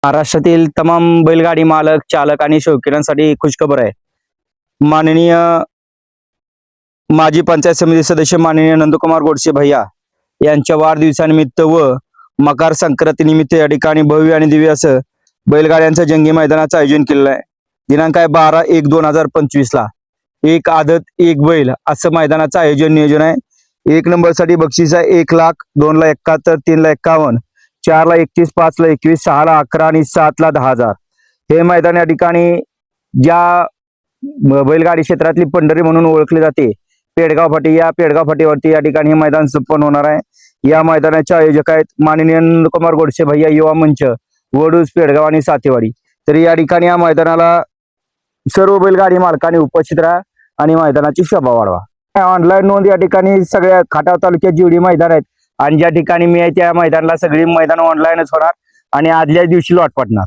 महाराष्ट्रातील तमाम बैलगाडी मालक, चालक आणि शौकीनांसाठी खुशखबर आहे. माननीय माजी पंचायत समिती सदस्य माननीय नंदकुमार गोडसे भैया यांच्या वाढदिवसानिमित्त व मकर संक्रांती निमित्त या ठिकाणी भव्य आणि दिव्य असं बैलगाड्यांचं जंगी मैदानाचं आयोजन केलेलं आहे. दिनांक आहे 12/1/2025 ला. एक आदत एक बैल असं मैदानाचं आयोजन नियोजन आहे. 1 नंबरसाठी बक्षीस आहे 1,00,000, 2ला 71, 3ला 51, 4ला 31, 5ला 21, 6ला 11 आणि 7ला 10,000. हे मैदान या ठिकाणी ज्या बैलगाडी क्षेत्रातली पंढरी म्हणून ओळखली जाते पेडगाव फाटी, या पेडगाव फाटीवरती या ठिकाणी हे मैदान संपन्न होणार आहे. या मैदानाचे आयोजक आहेत माननीय नंदकुमार गोडसे भैया युवा मंच, वडूज, पेडगाव आणि सातेवाडी. तर या ठिकाणी या मैदानाला सर्व बैलगाडी मालकांनी उपस्थित राहा आणि मैदानाची शोभा वाढवा. ऑनलाईन नोंद या ठिकाणी सगळ्या खटाव तालुक्यात जेवढी मैदान आहेत आणि ज्या ठिकाणी मी आहे त्या मैदानाला सगळी मैदान ऑनलाईनच होणार आणि आदल्याच दिवशी लॉट पडणार.